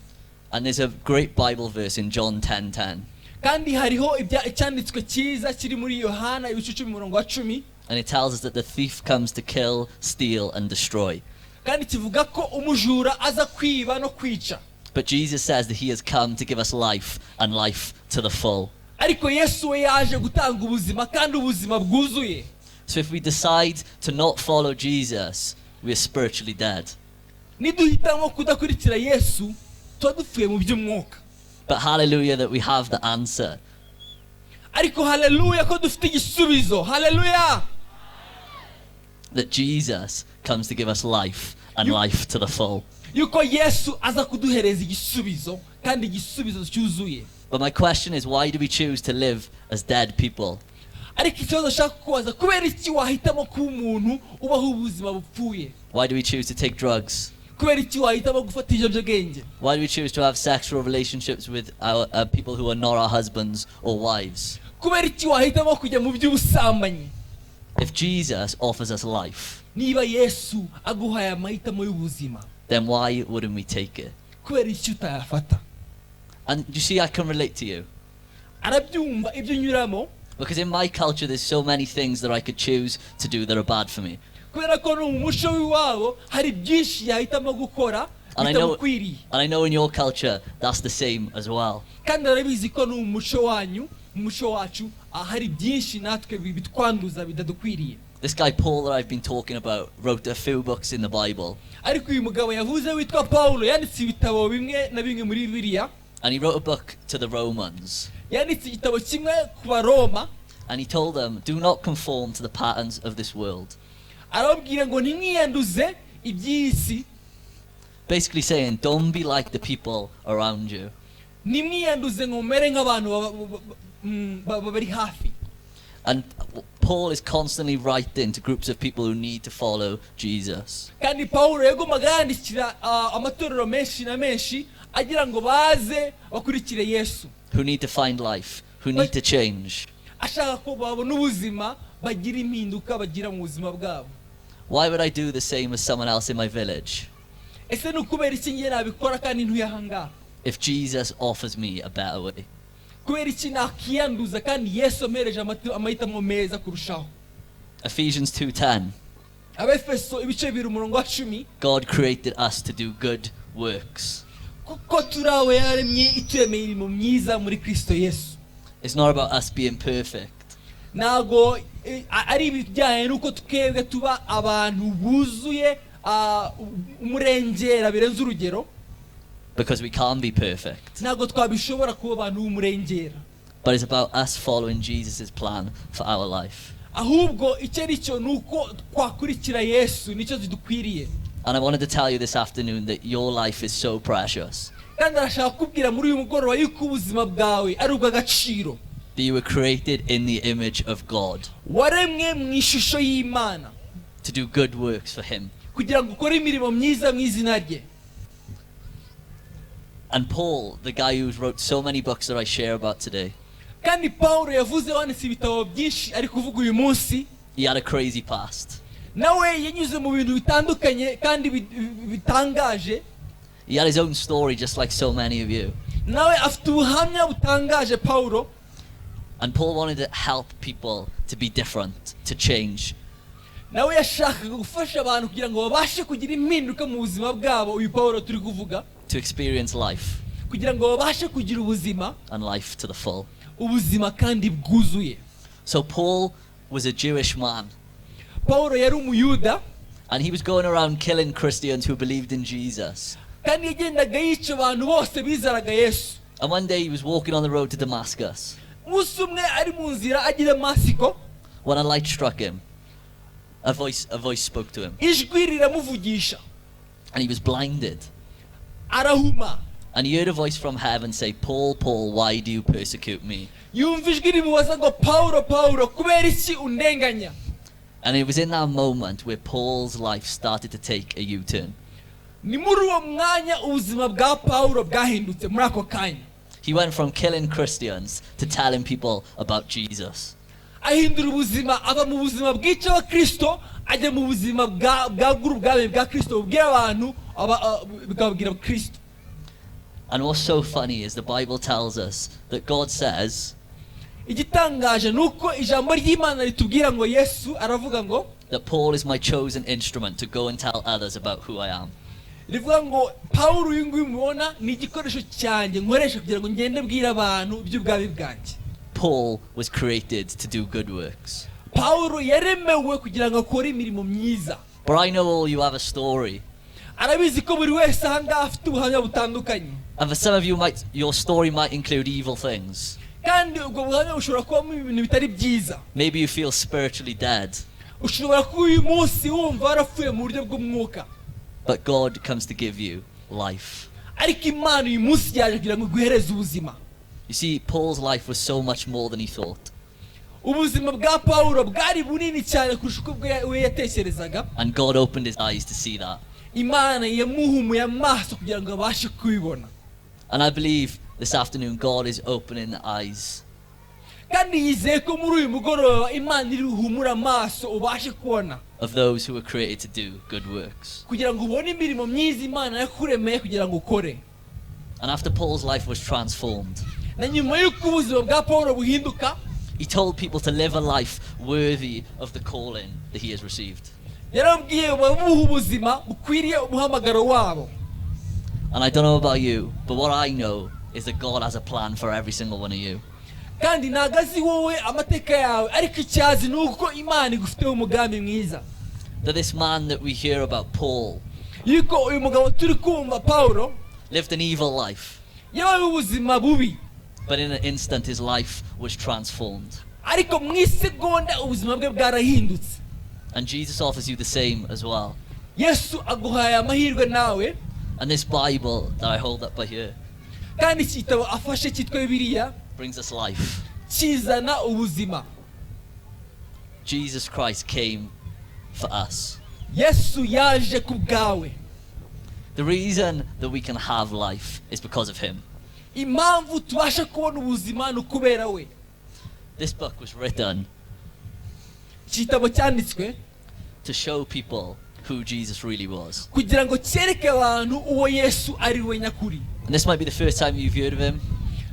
And there's a great Bible verse in John 10:10. Kandi hariho icyanditswe cyiza kiri muri Yohana ibice 10:10, And it tells us that the thief comes to kill, steal, and destroy. kandi kivuga ko umujura aza kwiba no kwica. But Jesus says that he has come to give us life and life to the full. Ariko Yesu we yaje gutanga ubuzima kandi ubuzima bwuzuye. So if we decide to not follow Jesus, we are spiritually dead. Niduhitamo kudakurikira Yesu tuba dupfuye mu by'umwuka. But hallelujah that we have the answer. ariko haleluya ko dufite igisubizo. Haleluya. That Jesus comes to give us life and life to the full. Yuko Yesu aza kuduhereza igisubizo kandi igisubizo cyuzuye. But my question is, why do we choose to live as dead people? Ariko ikibazo nshaka kubaza, kubera iki wahitamo kuba umuntu ubaho ubuzima bupfuye? Why do we choose to take drugs? Kubera iki wahitamo gufata ibiyobyabwenge? Why do we choose to have sexual relationships with our people who are not our husbands or wives? Kubera iki wahitamo kujya mu by'ubusambanyi? If Jesus offers us life, Niba Yesu aguhaye amahitamo y'ubuzima, then why wouldn't we take it? kubera iki utayafata? And you see, I can relate to you. Arabyumva ibyo nyuramo, Because in my culture, there's so many things that I could choose to do that are bad for me. kubera ko no mu muco w'iwabo hari byinshi yahitamo gukora And I know, bitamukwiriye. and I know in your culture, that's the same as well. Kandi arabizi ko no mu muco wanyu, mu muco wacu, hari byinshi natwe bitwanduza bidadukwiriye. This guy Paul that I've been talking about wrote a few books in the Bible. Ariko uyu mugabo yavuze witwa Paulo yanditse ibitabo bimwe na bimwe muri Bibiliya. And he wrote a book to the Romans. Yanditse igitabo kimwe ku Baroma, And he told them, do not conform to the patterns of this world. arababwira ngo ntimwiyanduze iby'isi, Basically saying, don't be like the people around you. ntimwiyanduze ngo mumere nk'abantu bari hafi. And Paul is constantly writing to groups of people who need to follow Jesus. Kandi Paulo yagomaga yandikira amatorero menshi na menshi agira ngo baze bakurikire Yesu, Who need to find life, who need to change. ashaka ko babona ubuzima, bagira impinduka bagira mu buzima bwabo. Why would I do the same as someone else in my village Ese ni ukubera iki ngiye nabikora kandi ntuyahangaha? if Jesus offers me a better way? Kubera iki nakiyanduza kandi Yesu amereje amahitamo meza kurushaho? Ephesians 2:10. Abefeso ibice 2:10, God created us to do good works. kuko turawe yaremye ituremeye imirimo myiza muri Kristo Yesu. It's not about us being perfect. Nago ari ibijyanye nuko twebwe tuba abantu buzuye umurengera birenze urugero, Because we can't be perfect. ntabwo twabishobora kuba abantu b'umurengera, But it's about us following Jesus' plan for our life. ahubwo icyo ari cyo ni uko twakurikira Yesu, nicyo zidukwiriye. And I wanted to tell you this afternoon that your life is so precious. Kandi arashaka kubwira muri uyu mugoroba yuko ubuzima bwawe ari ubw'agaciro, That you were created in the image of God waremwe mu ishusho y'Imana to do good works for Him. kugira ngo ukore imirimo myiza mu izina rye. And Paul, the guy who wrote so many books that I share about today, Kandi Paulo yavuze wanditse ibitabo byinshi ari kuvuga uyu munsi, he had a crazy past. nawe yanyuze mu bintu bitandukanye kandi bitangaje. He had his own story just like so many of you. Nawe afite ubuhamya butangaje Paulo, And Paul wanted to help people to be different, to change. nawe yashakaga gufasha abantu kugira ngo babashe kugira impinduka mu buzima bwabo. Uyu Paulo turi kuvuga, To experience life kugira ngo babashe kugira ubuzima, and life to the full. ubuzima kandi bwuzuye. So Paul was a Jewish man, Paulo yari umuyuda and he was going around killing Christians who believed in Jesus. kandi yagendaga yica abantu bose bizeraga Yesu. And one day he was walking on the road to Damascus Umunsi umwe ari mu nzira agira Damasiko, when a light struck him. A voice spoke to him, ijwi riramuvugisha, and he was blinded. arahuma. And he heard a voice from heaven say, Paul, Paul, why do you persecute me? Yumva ijwi rimubaza ngo Paulo, Paulo, kubera iki undenganya? And it was in that moment where Paul's life started to take a U-turn. Ni muri uwo mwanya ubuzima bwa Paulo bwahindutse muri ako kanya. He went from killing Christians to telling people about Jesus. Ahindura ubuzima, ava mu buzima bw'icyo wa Kristo ajya mu buzima bw'ubwami bwa Kristo bubwira abantu bikababwira Kristo. And what's so funny is the Bible tells us that God says Igitangaje nuko ijambo ry'Imana ritubwira ngo Yesu aravuga ngo that Paul is my chosen instrument to go and tell others about who I am. rivuga ngo Paulo uyu nguyu mubona ni igikoresho cyanjye nkoresha kugira ngo ngende bwira abantu iby'ubwami bwanjye. Paul was created to do good works. Paulo yaremewe kugira ngo akore imirimo myiza. But I know all you have a story. Arabizi ko buri wese ahangaha afite ubuhamya butandukanye. And for some of you, your story might include evil things. kandi ubwo buhamya bushobora kubamo ibintu bitari byiza. Maybe you feel spiritually dead, Ushobora kuba uyu munsi wumva warapfuye mu buryo bw'umwuka, but God comes to give you life. ariko Imana uyu munsi yaje kugira ngo iguhereze ubuzima. You see, Paul's life was so much more than he thought. Ubuzima bwa Pawulo bwari bunini cyane kurusha uko we yatekerezaga, And God opened his eyes to see that. Imana yamuhumuye amaso kugira ngo abashe kubibona. And I believe this afternoon God is opening the eyes Kandi yizeye ko muri uyu mugoroba Imana iri buhumure amaso ubashe kubona, of those who were created to do good works. kugira ngo ubone imirimo myiza Imana yakuremeye kugira ngo ukore. And after Paul's life was transformed, Na nyuma y'uko ubuzima bwa Pawulo buhinduka, he told people to live a life worthy of the calling that he has received. yarabwiye babuha ubuzima bukwiriye umuhamagaro wabo. And I don't know about you, but what I know is that God has a plan for every single one of you. Kandi ntago azi wowe amateka yawe, ariko icyazi ni uko Imana igufiteho umugambi mwiza. That this man that we hear about, Paul, Yuko uyu mugabo turi kumva Pawulo lived an evil life, yabaye ubuzima bubi, but in an instant his life was transformed. ariko mu isegonda ubuzima bwe bwarahindutse. And Jesus offers you the same as well. Yesu aguhaye amahirwe nawe, And this Bible that I hold up by here kandi iki gitabo afashe cyitwa Bibiliya brings us life. kizana ubuzima. Jesus Christ came for us. Yesu yaje ku bwawe. The reason that we can have life is because of him. Impamvu tubasha kubona ubuzima ni ukubera we. This book was written Iki gitabo cyanditswe to show people who Jesus really was. kugira ngo cyereke abantu uwo Yesu ari we nyakuri. And this might be the first time you've heard of him,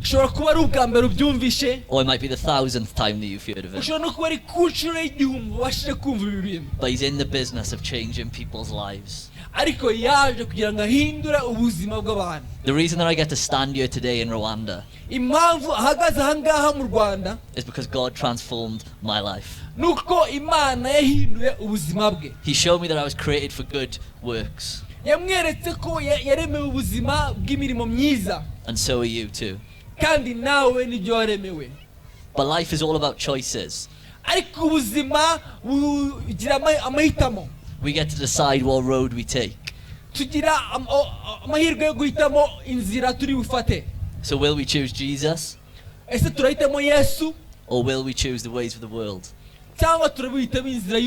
Ushobora kuba ari ubwa mbere ubyumvishe, or it might be the 1,000th time that you've heard of him. ushobora no kuba ari ku nshuro y'igihumbi ubashije kumva ibi bintu, But he's in the business of changing people's lives. ariko yaje kugira ngo ahindure ubuzima bw'abantu. The reason that I get to stand here today in Rwanda Impamvu ahagaze ahangaha mu Rwanda is because God transformed my life. nuko Imana yahinduye ubuzima bwe. He showed me that I was created for good works, Yamweretse ko yaremewe ubuzima bw'imirimo myiza, and so are you too. kandi nawe nibyo waremewe. But life is all about choices. Ariko ubuzima bugira amahitamo. We get to decide what road we take. Tugira amahirwe yo guhitamo inzira turi bufate. So will we choose Jesus, Ese turahitamo Yesu or will we choose the ways of the world? cyangwa turabihitamo inzira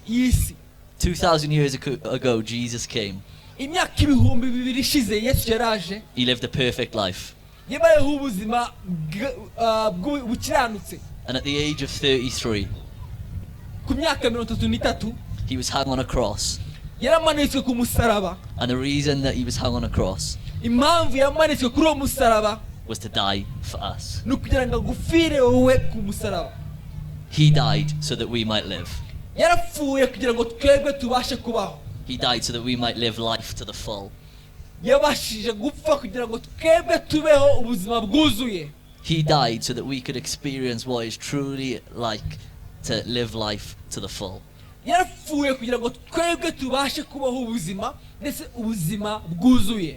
y'isi? 2,000 years ago, Jesus came. Imyaka ibihumbi bibiri ishize Yesu yaraje, He lived a perfect life. yabayeho ubuzima bukiranutse. And at the age of 33, Ku myaka 33 he was hung on a cross. yaramanitswe ku musaraba. And the reason that he was hung on a cross Impamvu yamanitswe kuri uwo musaraba was to die for us. ni ukugira ngo agufire wowe ku musaraba. He died so that we might live. Yarapfuye kugira ngo twebwe tubashe kubaho. He died so that we might live life to the full. Yabashije gupfa kugira ngo twebwe tubeho ubuzima bwuzuye. He died so that we could experience what it's truly like to live life to the full. Yarapfuye kugira ngo twebwe tubashe kubaho ubuzima ndetse ubuzima bwuzuye.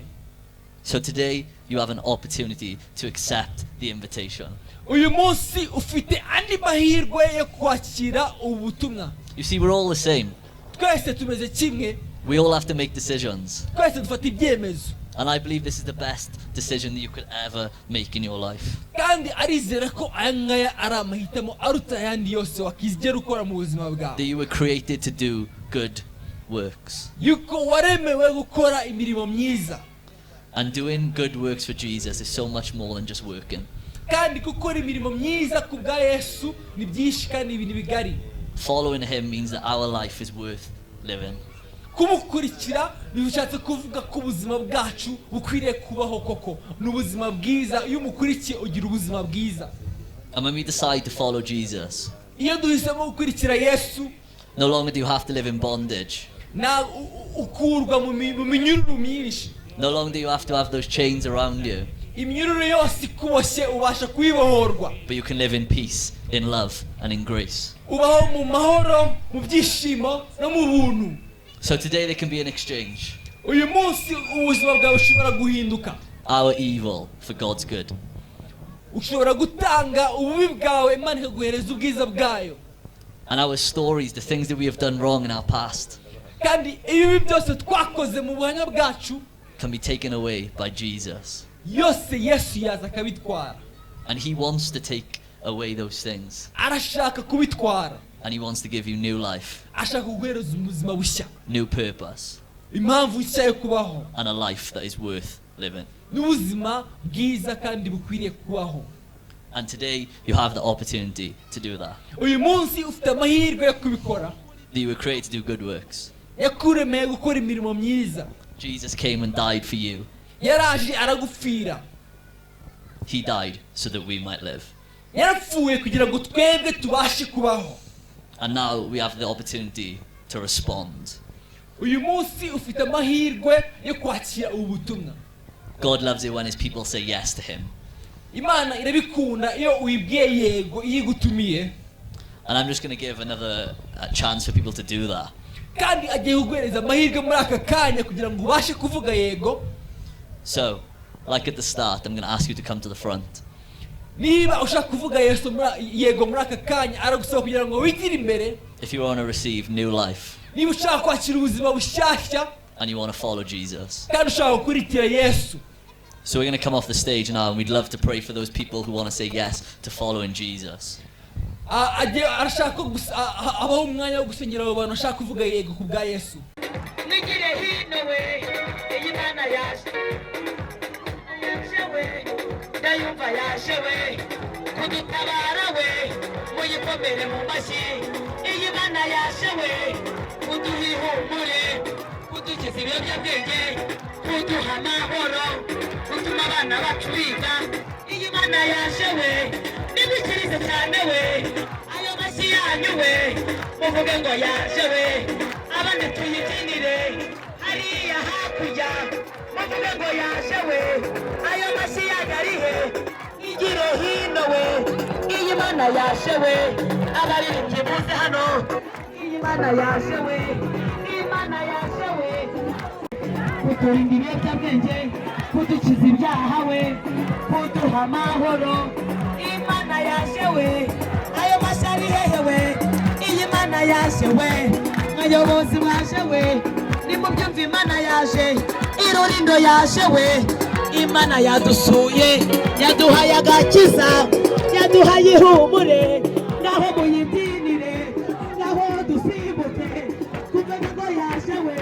So today you have an opportunity to accept the invitation. Uyu munsi ufite andi mahirwe yo kwakira ubutumwa. You see, we're all the same. Twese tumeze kimwe, We all have to make decisions. twese dufata ibyemezo, And I believe this is the best decision that you could ever make in your life. kandi arizera ko aya ngaya ari amahitamo aruta ayandi yose wakigera ukora mu buzima That bwawe. you were created to do good works. Yuko waremewe gukora imirimo myiza, And doing good works for Jesus is so much more than just working. kandi gukora imirimo myiza ku bwa Yesu ni byinshi kandi ibintu bigari. Following him means that our life is worth living. Kumukurikira bishatse kuvuga ko ubuzima bwacu bukwiriye kubaho koko, ni ubuzima bwiza. Iyo umukurikiye ugira ubuzima bwiza. And when we decide to follow Jesus, Iyo duhisemo gukurikira Yesu, no longer do you have to live in bondage. na ukurwa mu minyururu myinshi. No longer do you have to have those chains around you. Iminyururu yose ikuboshye ubasha kuyibohorwa. But you can live in peace, in love, and in grace. Ubaho mu mahoro, mu byishimo no mu buntu. So today there can be an exchange. Uyu munsi ubuzima bwawe bushobora guhinduka. Our evil for God's good. ushobora gutanga ububi bwawe Imana ikaguhereza ubwiza bwayo. And our stories, the things that we have done wrong in our past, kandi ibibi byose twakoze mu buhamya bwacu can be taken away by Jesus. yose Yesu yaza akabitwara. And he wants to take away those things. Arashaka kubitwara. And he wants to give you new life, Ashaka kuguhereza ubuzima bushya, new purpose, impamvu nshya yo kubaho, and a life that is worth living. n'ubuzima bwiza kandi bukwiriye kubaho. And today you have the opportunity to do that. Uyu munsi ufite amahirwe yo kubikora. That you were created to do good works. Yakuremeye gukora imirimo myiza. Jesus came and died for you. Yaraje aragupfira. He died so that we might live. Yarapfuye kugira ngo twebwe tubashe kubaho. And now we have the opportunity to respond. Uyu munsi ufite amahirwe yo kwakira ubu butumwa. God loves it when his people say yes to him. Imana irabikunda iyo uyibwiye yego iyo igutumiye. And I'm just going to give another chance for people to do that. Kandi agiye kuguhereza amahirwe muri aka kanya kugira ngo ubashe kuvuga yego. So, like at the start, I'm going to ask you to come to the front. Niba ushaka kuvuga yego muri aka kanya aragusaba kugira ngo wigire imbere. If you want to receive new life Niba ushaka kwakira ubuzima bushyashya and you want to follow Jesus. kandi ushaka gukurikira Yesu. So we're going to come off the stage now, and we'd love to pray for those people who want to say yes to following Jesus. Arashaka abaho umwanya wo gusengera abo bantu bashaka kuvuga yego ku bwa Yesu. nigire hino we iyi Mana yaje we ndayumva yaje we kudutabara we muyikomere mu mashyi iyi Mana yaje we kuduha ihumure kudukiza ibiyobyabwenge kuduha amahoro gutuma abana bacu biga iyi Mana yaje we nibikirize cyane we ayo mashyi yanyu we muvuge ngo yaje we abandi tuyibyinire hariya hakurya muvuge ngo yaje we ayo mashyi yanyu ari he igire hino we iyi Mana yaje we abaririmbyi muze hano iyi Mana yaje we iyi Mana yaje we kuturinda ibiyobyabwenge kudukiza ibyaha we kuduha amahoro iyi Mana yaje we ayo mashyi ari hehe we iyi Mana yaje we abayobozi baje we nimubyumva Imana yaje irurindo yaje we Imana yadusuye yaduhaye agakiza yaduhaye ihumure naho muyibyinire naho dusimbuke kuvuga ngo yaje we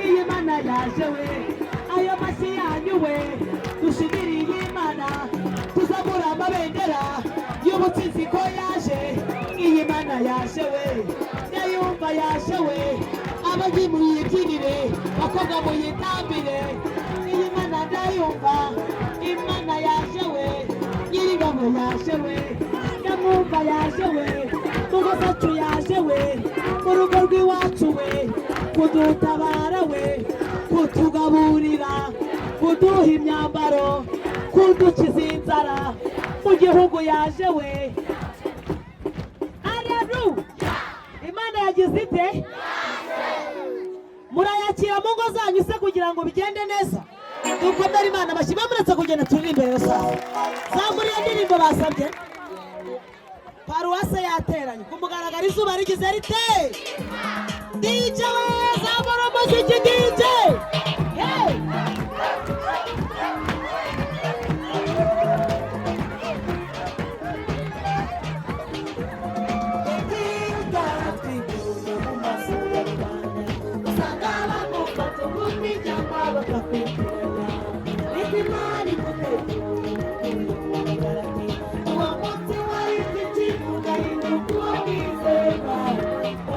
iyi Mana yaje we ayo mashyi yanyu we dushimiriye Imana tuzamura amabendera y'ubutsinzi ko yaje iyi Mana yaje we ndayumva yaje we abagi muyibyinire bakobwa muyitambire iyi Mana ndayumva Imana yaje we nyir'ingabo yaje we ndamwumva yaje we mugozacu yaje we mu rugo rw'iwacu we kudutabara we kutugaburira kuduha imyambaro kudukiza inzara mu gihugu yaje we. Haleluya! Imana yagize ite? Murayakira mu ngo zanyu se kugira ngo bigende neza. Dukomere Imana amashyi bamuretse kugenda turirimbe rero sawa. Zamuriye indirimbo basabye. Paruwase yateranye kumugaragara izuba rigize rite. Dije we zamura umuziki Dije. Hey!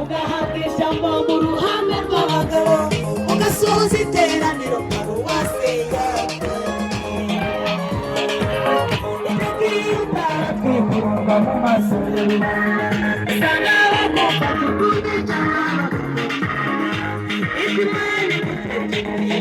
Ugahabwishambo mu ruhame rw'abagabo ugasoza iteraniro paruwase yawe kwikunda mu maso usanga bagomba kukubica ikimani gutekereye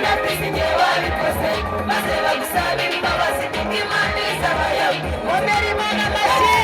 unafise igihe wabikoze maze bagusabira imbabazi kuko Imana izabayawe komera Imana amashyi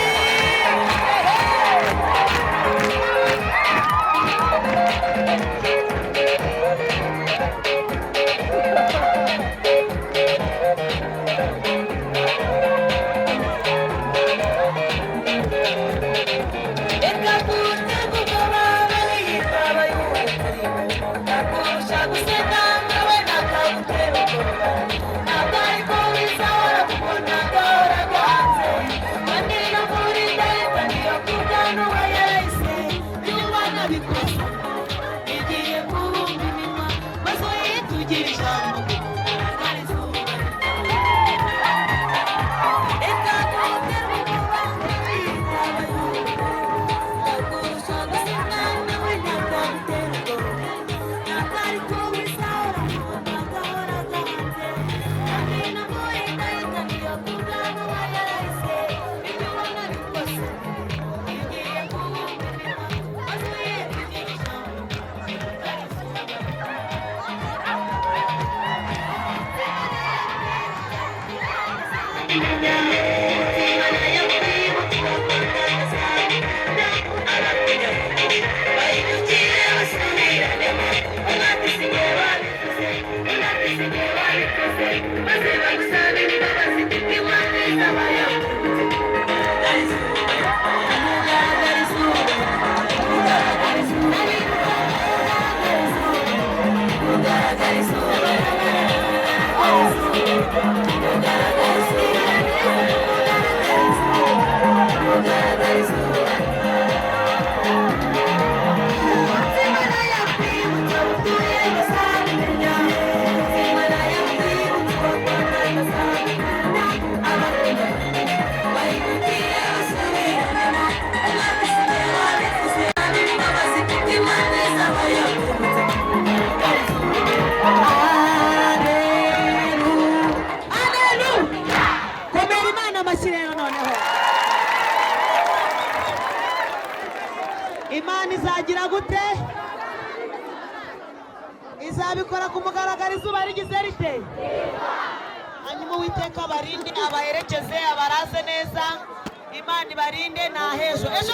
Imana izagira gute izabikora ku mugaragaro izuba rigize rite hanyuma Uwiteka abarinde abaherekeze abaraze neza Imana ibarinde na hejo ejo